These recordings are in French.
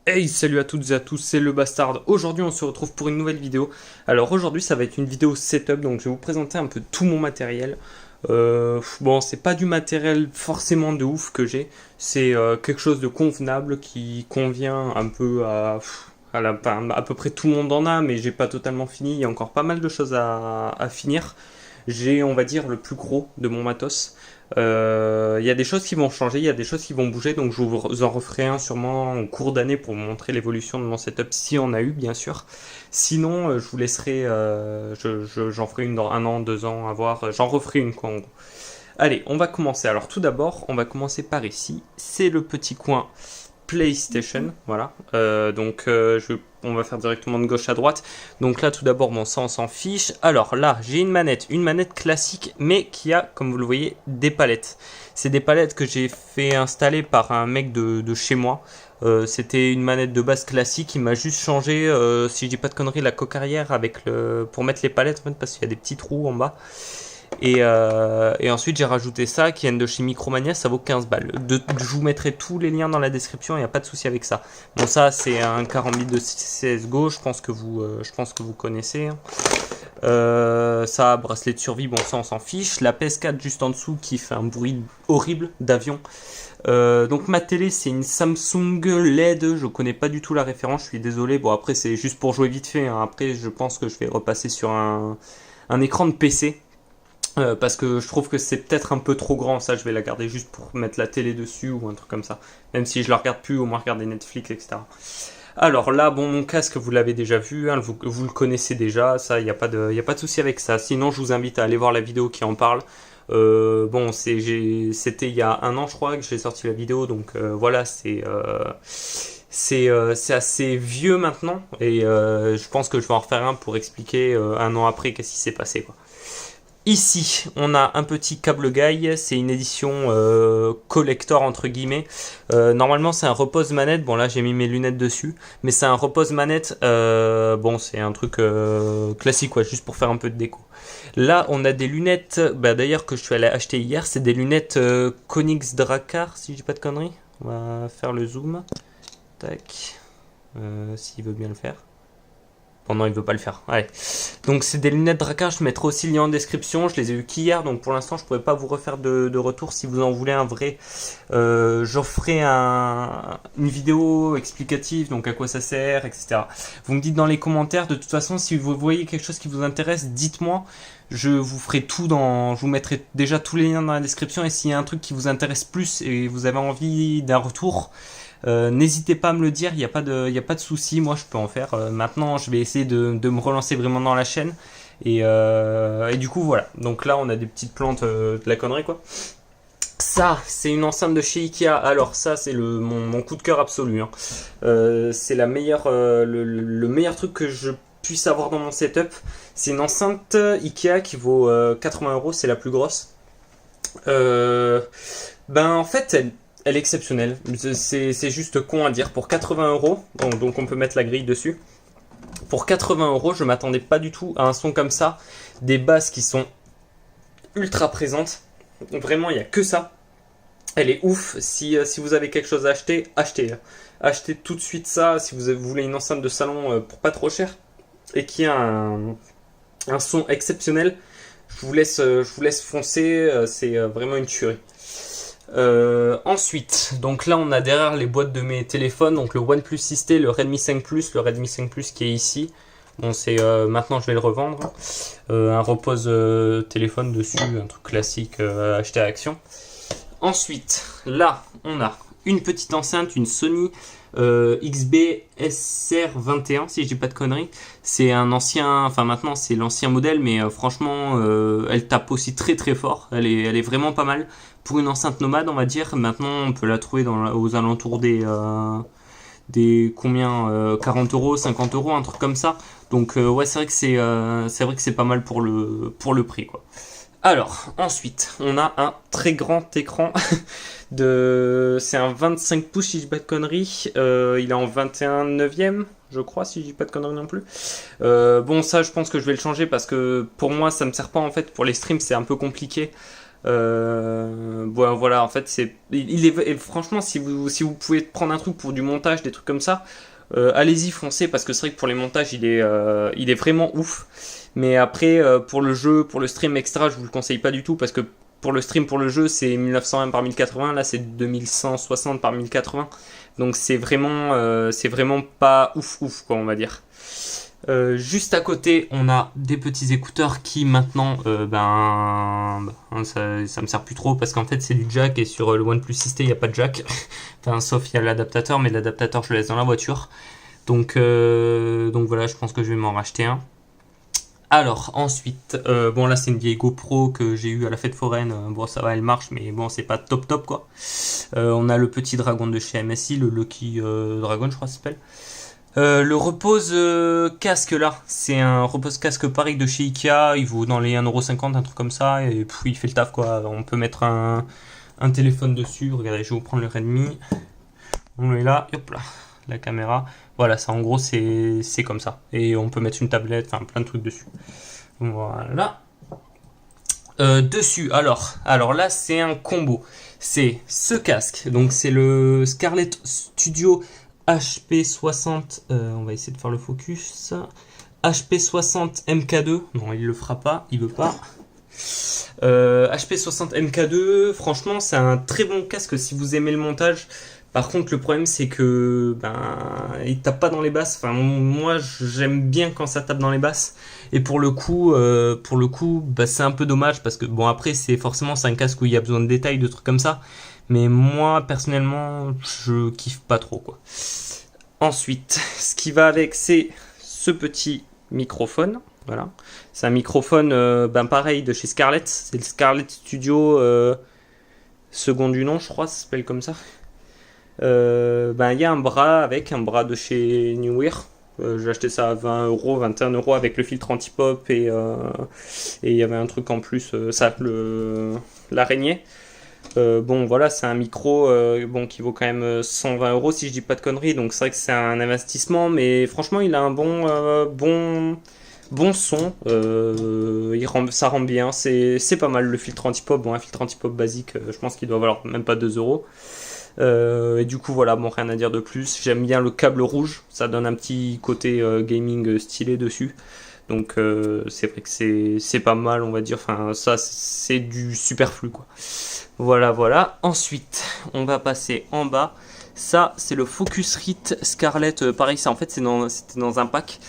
Hey, salut à toutes et à tous, c'est le Bastard. Aujourd'hui, on se retrouve pour une nouvelle vidéo. Alors aujourd'hui, ça va être une vidéo setup, donc je vais vous présenter un peu tout mon matériel. Bon, c'est pas du matériel forcément de ouf que j'ai, c'est quelque chose de convenable qui convient un peu à peu près tout le monde en a, mais j'ai pas totalement fini. Il y a encore pas mal de choses à finir. J'ai, on va dire, le plus gros de mon matos. Il y a des choses qui vont changer, il y a des choses qui vont bouger, donc je vous en referai un sûrement en cours d'année pour vous montrer l'évolution de mon setup, si on a eu, bien sûr. Sinon, je vous laisserai, j'en ferai une dans un an, 2 ans, à voir, j'en referai une quoi en gros. Allez, on va commencer. Alors tout d'abord, on va commencer par ici. C'est le petit coin PlayStation, voilà. On va faire directement de gauche à droite. Donc là, tout d'abord, bon, ça, on s'en fiche. Alors là, j'ai une manette classique, mais qui a, comme vous le voyez, des palettes. C'est des palettes que j'ai fait installer par un mec de chez moi. C'était une manette de base classique. Il m'a juste changé, si je dis pas de conneries, la coque arrière pour mettre les palettes, en fait, parce qu'il y a des petits trous en bas. Et ensuite j'ai rajouté ça qui vient de chez Micromania, ça vaut 15 balles. Je vous mettrai tous les liens dans la description, il n'y a pas de souci avec ça. Bon, ça c'est un carambit de CSGO, je pense que vous connaissez. Ça, bracelet de survie, bon ça on s'en fiche. La PS4 juste en dessous qui fait un bruit horrible d'avion. Donc ma télé c'est une Samsung LED, je connais pas du tout la référence, je suis désolé. Bon après c'est juste pour jouer vite fait, hein. Après je pense que je vais repasser sur un écran de PC. Parce que je trouve que c'est peut-être un peu trop grand, ça je vais la garder juste pour mettre la télé dessus ou un truc comme ça. Même si je la regarde plus, au moins regarder Netflix, etc. Alors là, bon, mon casque, vous l'avez déjà vu, hein, vous le connaissez déjà, ça, il n'y a pas de souci avec ça. Sinon, je vous invite à aller voir la vidéo qui en parle. Bon, c'était il y a un an, je crois, que j'ai sorti la vidéo, donc voilà, c'est assez vieux maintenant, et je pense que je vais en refaire un pour expliquer un an après qu'est-ce qui s'est passé, quoi. Ici, on a un petit câble guy, c'est une édition collector entre guillemets. Normalement, c'est un repose manette. Bon, là, j'ai mis mes lunettes dessus, mais c'est un repose manette. Bon, c'est un truc classique, quoi, juste pour faire un peu de déco. Là, on a des lunettes, bah, d'ailleurs que je suis allé acheter hier. C'est des lunettes Konix Drakkar, si je dis pas de conneries. On va faire le zoom. Tac, s'il veut bien le faire. Bon, non, il veut pas le faire. Allez. Donc, c'est des lunettes Drakkar. Je mettrai aussi le lien en description. Je les ai eu qu'hier. Donc, pour l'instant, je pourrais pas vous refaire de retour. Si vous en voulez un vrai, j'en ferai une vidéo explicative. Donc, à quoi ça sert, etc. Vous me dites dans les commentaires. De toute façon, si vous voyez quelque chose qui vous intéresse, dites-moi. Je vous ferai je vous mettrai déjà tous les liens dans la description. Et s'il y a un truc qui vous intéresse plus et vous avez envie d'un retour, n'hésitez pas à me le dire, il n'y a pas de souci, moi je peux en faire. Maintenant, je vais essayer de me relancer vraiment dans la chaîne. Et du coup, voilà. Donc là, on a des petites plantes de la connerie, quoi. Ça, c'est une enceinte de chez Ikea. Alors ça, c'est mon coup de cœur absolu, hein. C'est le meilleur truc que je puisse avoir dans mon setup. C'est une enceinte Ikea qui vaut 80 euros, c'est la plus grosse. En fait, elle est exceptionnelle. C'est juste con à dire. Pour 80 euros, donc on peut mettre la grille dessus. Pour 80 euros, je m'attendais pas du tout à un son comme ça. Des basses qui sont ultra présentes. Vraiment, il n'y a que ça. Elle est ouf. Si vous avez quelque chose à acheter, achetez. Achetez tout de suite ça. Si vous voulez une enceinte de salon pour pas trop cher et qui a un son exceptionnel, je vous laisse foncer. C'est vraiment une tuerie. Ensuite, donc là on a derrière les boîtes de mes téléphones, donc le OnePlus 6T, le Redmi 5 Plus, le Redmi 5 Plus qui est ici. Bon, c'est maintenant je vais le revendre. Un repose téléphone dessus, un truc classique acheté à Action. Ensuite, là on a une petite enceinte, une Sony XB SR21, si je dis pas de conneries. C'est un ancien, enfin maintenant c'est l'ancien modèle, mais franchement elle tape aussi très très fort. Elle est vraiment pas mal. Pour une enceinte nomade, on va dire. Maintenant, on peut la trouver aux alentours des combien 40 euros, 50 euros, un truc comme ça. Donc ouais, c'est vrai que c'est pas mal pour le prix, quoi. Alors, ensuite, on a un très grand écran c'est un 25 pouces si je dis pas de conneries. Il est en 21 neuvième, je crois, si je dis pas de conneries non plus. Bon, ça, je pense que je vais le changer parce que pour moi, ça me sert pas en fait. Pour les streams, c'est un peu compliqué. Bon, voilà, en fait, il est franchement, si vous pouvez prendre un truc pour du montage, des trucs comme ça, allez-y, foncez, parce que c'est vrai que pour les montages, il est vraiment ouf. Mais après, pour le jeu, pour le stream extra, je vous le conseille pas du tout, parce que pour le stream, pour le jeu, c'est 1920 par 1080, là c'est 2160 par 1080. Donc c'est vraiment pas ouf ouf, quoi, on va dire. Juste à côté, on a des petits écouteurs qui maintenant, ça me sert plus trop parce qu'en fait c'est du jack et sur le OnePlus 6T il n'y a pas de jack. Enfin, sauf il y a l'adaptateur, mais l'adaptateur je le laisse dans la voiture. Donc voilà, je pense que je vais m'en racheter un. Alors ensuite, bon là c'est une vieille GoPro que j'ai eu à la fête foraine. Bon ça va, elle marche, mais bon c'est pas top top quoi. On a le petit dragon de chez MSI, le Lucky Dragon je crois que ça s'appelle. Le repose casque là, c'est un repose casque pareil de chez Ikea, il vaut dans les 1,50€, un truc comme ça, et puis il fait le taf quoi. On peut mettre un téléphone dessus, regardez, je vais vous prendre le Redmi, on est là, hop là, la caméra, voilà, ça en gros c'est comme ça, et on peut mettre une tablette, enfin plein de trucs dessus. Voilà. Dessus, alors là c'est un combo, c'est ce casque, donc c'est le Scarlett Studio HP60, on va essayer de faire le focus. HP60 MK2, non il le fera pas, il veut pas. HP60 MK2, franchement c'est un très bon casque si vous aimez le montage. Par contre le problème c'est que il tape pas dans les basses. Enfin moi j'aime bien quand ça tape dans les basses. Et pour le coup c'est un peu dommage parce que bon après c'est un casque où il y a besoin de détails, de trucs comme ça. Mais moi personnellement je kiffe pas trop quoi. Ensuite, ce qui va avec, c'est ce petit microphone. Voilà, c'est un microphone pareil de chez Scarlett. C'est le Scarlett Studio second du nom, je crois, ça s'appelle comme ça. Il y a un bras avec un bras de chez Newear. J'ai acheté ça à 20€, 21€ avec le filtre anti-pop et il y avait un truc en plus, l'araignée. Bon voilà, c'est un micro qui vaut quand même 120€ si je dis pas de conneries, donc c'est vrai que c'est un investissement, mais franchement il a un bon son, ça rend bien, c'est pas mal. Le filtre anti-pop, bon un filtre anti-pop basique, je pense qu'il doit valoir même pas 2€. Et du coup voilà, bon rien à dire de plus. J'aime bien le câble rouge, ça donne un petit côté gaming stylé dessus. Donc c'est vrai que c'est pas mal, on va dire. Enfin ça c'est du superflu quoi. Voilà. Ensuite on va passer en bas. Ça c'est le Focusrite Scarlett. Pareil, ça en fait c'était dans un pack.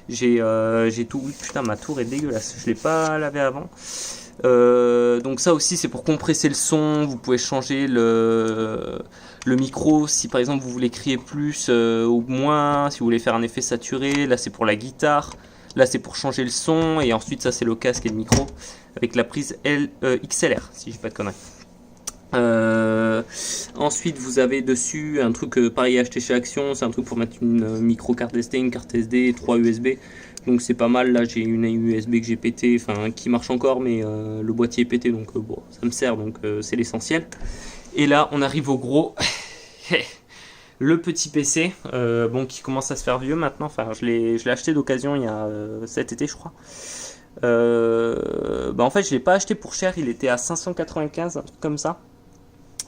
J'ai tout. Putain, ma tour est dégueulasse. Je l'ai pas lavé avant. Donc ça aussi c'est pour compresser le son. Vous pouvez changer le micro si par exemple vous voulez crier plus ou moins, si vous voulez faire un effet saturé. Là c'est pour la guitare, là c'est pour changer le son, et ensuite ça c'est le casque et le micro avec la prise XLR si j'ai pas de conneries. Ensuite vous avez dessus un truc pareil acheté chez Action, c'est un truc pour mettre une micro carte SD, une carte SD et 3 USB. Donc c'est pas mal. Là j'ai une USB que j'ai pété, enfin qui marche encore, mais le boîtier est pété, donc bon ça me sert, donc c'est l'essentiel. Et là on arrive au gros. Le petit PC, qui commence à se faire vieux maintenant. Enfin je l'ai acheté d'occasion il y a cet été je crois. En fait je l'ai pas acheté pour cher, il était à 595, un truc comme ça.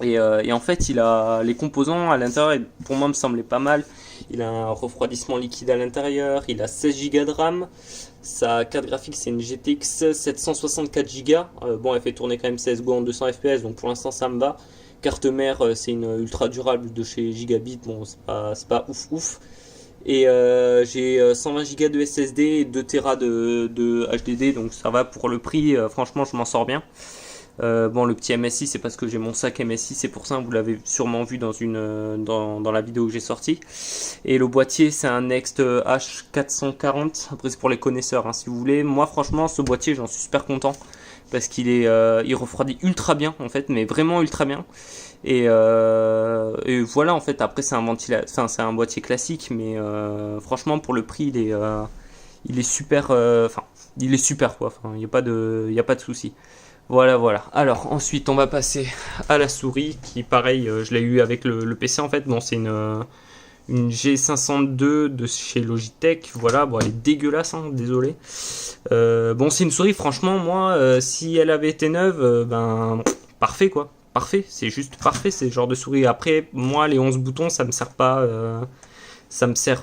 Et en fait il a les composants à l'intérieur, et pour moi me semblaient pas mal. Il a un refroidissement liquide à l'intérieur, il a 16 Go de RAM, sa carte graphique c'est une GTX 764 Go, elle fait tourner quand même CSGO en 200 fps, donc pour l'instant ça me va. Carte mère c'est une ultra durable de chez Gigabit, bon c'est pas ouf. Et j'ai 120 Go de SSD et 2 Tera de HDD, donc ça va pour le prix, franchement je m'en sors bien. Le petit MSI c'est parce que j'ai mon sac MSI, c'est pour ça, vous l'avez sûrement vu dans la vidéo que j'ai sortie. Et le boîtier c'est un Next H440, après c'est pour les connaisseurs si vous voulez. Moi franchement ce boîtier j'en suis super content parce il refroidit ultra bien en fait, mais vraiment ultra bien. Et voilà en fait, après c'est un boîtier classique, mais franchement pour le prix il est super, il est super quoi, il n'y a pas de souci. Voilà. Alors ensuite on va passer à la souris qui pareil je l'ai eu avec le PC en fait. Bon c'est une G502 de chez Logitech. Voilà, bon, elle est dégueulasse, hein, désolé. Bon, c'est une souris, franchement, moi, si elle avait été neuve, ben, parfait, quoi. Parfait, c'est juste parfait, c'est le genre de souris. Après, moi, les 11 boutons, ça me sert pas. Ça me sert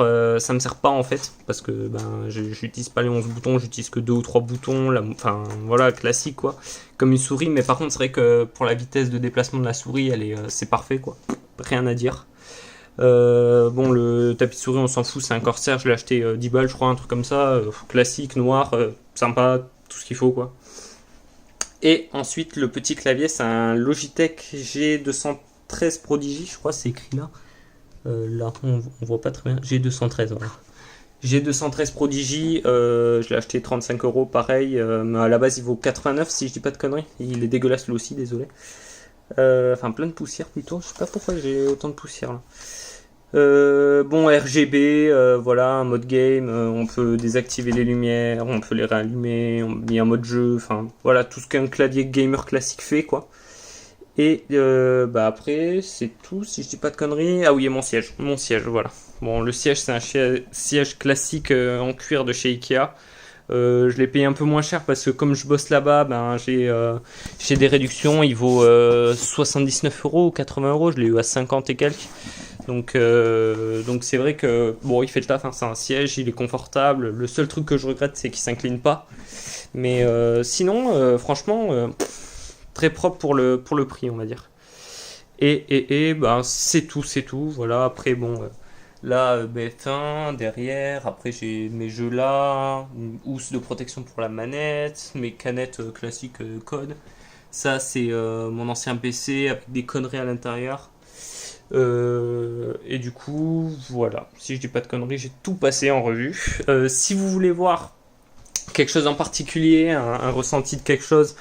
pas en fait, parce que ben, j'utilise pas les 11 boutons, j'utilise que 2 ou 3 boutons, enfin voilà, classique quoi, comme une souris, mais par contre c'est vrai que pour la vitesse de déplacement de la souris, c'est parfait quoi, rien à dire. Bon, le tapis de souris on s'en fout, c'est un Corsair, je l'ai acheté 10 balles je crois, un truc comme ça, classique, noir, sympa, tout ce qu'il faut quoi. Et ensuite le petit clavier, c'est un Logitech G213 Prodigy, je crois c'est écrit là. Là, on voit pas très bien. G213, voilà. G213 Prodigy, je l'ai acheté 35 euros, pareil. Mais à la base, il vaut 89 si je dis pas de conneries. Il est dégueulasse lui aussi, désolé. Enfin, plein de poussière plutôt. Je sais pas pourquoi j'ai autant de poussière là. Bon, RGB, voilà, un mode game. On peut désactiver les lumières, on peut les rallumer. Il y a un mode jeu. Enfin, voilà, tout ce qu'un clavier gamer classique fait, quoi. Et bah après, c'est tout, si je dis pas de conneries. Ah oui, et mon siège, voilà. Bon, le siège, c'est un siège classique en cuir de chez Ikea. Je l'ai payé un peu moins cher parce que comme je bosse là-bas, ben, j'ai des réductions. Il vaut 79 euros ou 80 euros. Je l'ai eu à 50 et quelques. Donc c'est vrai que bon, il fait le taf. Hein, c'est un siège, il est confortable. Le seul truc que je regrette, c'est qu'il s'incline pas. Mais sinon, franchement. Très propre pour le prix, on va dire. Et ben, c'est tout. Voilà, après, bon, là, BF1, derrière. Après, j'ai mes jeux là. Une housse de protection pour la manette. Mes canettes classiques code. Ça, c'est mon ancien PC avec des conneries à l'intérieur. Et du coup, voilà. Si je dis pas de conneries, j'ai tout passé en revue. Si vous voulez voir quelque chose en particulier, un ressenti de quelque chose,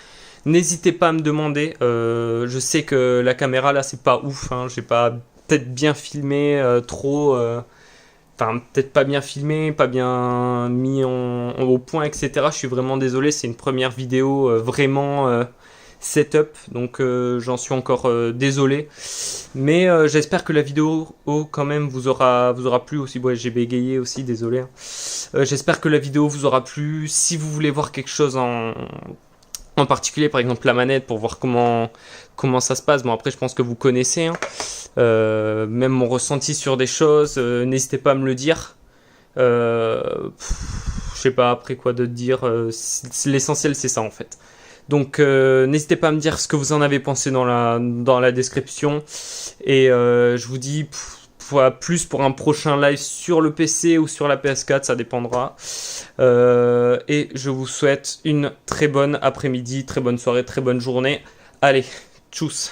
n'hésitez pas à me demander. Je sais que la caméra là c'est pas ouf, hein. J'ai pas peut-être bien filmé trop. Enfin, peut-être pas bien filmé, pas bien mis au point, etc. Je suis vraiment désolé, c'est une première vidéo vraiment setup, donc j'en suis encore désolé. Mais j'espère que la vidéo quand même vous aura plu aussi. Ouais, j'ai bégayé aussi, désolé. Hein. J'espère que la vidéo vous aura plu. Si vous voulez voir quelque chose en particulier, par exemple la manette, pour voir comment ça se passe. Bon, après, je pense que vous connaissez, hein. Même mon ressenti sur des choses, n'hésitez pas à me le dire. Je sais pas après quoi de dire. L'essentiel, c'est ça en fait. Donc, n'hésitez pas à me dire ce que vous en avez pensé dans la description. Et je vous dis plus pour un prochain live sur le PC ou sur la PS4, ça dépendra. Et je vous souhaite une très bonne après-midi, très bonne soirée, très bonne journée. Allez, tchuss!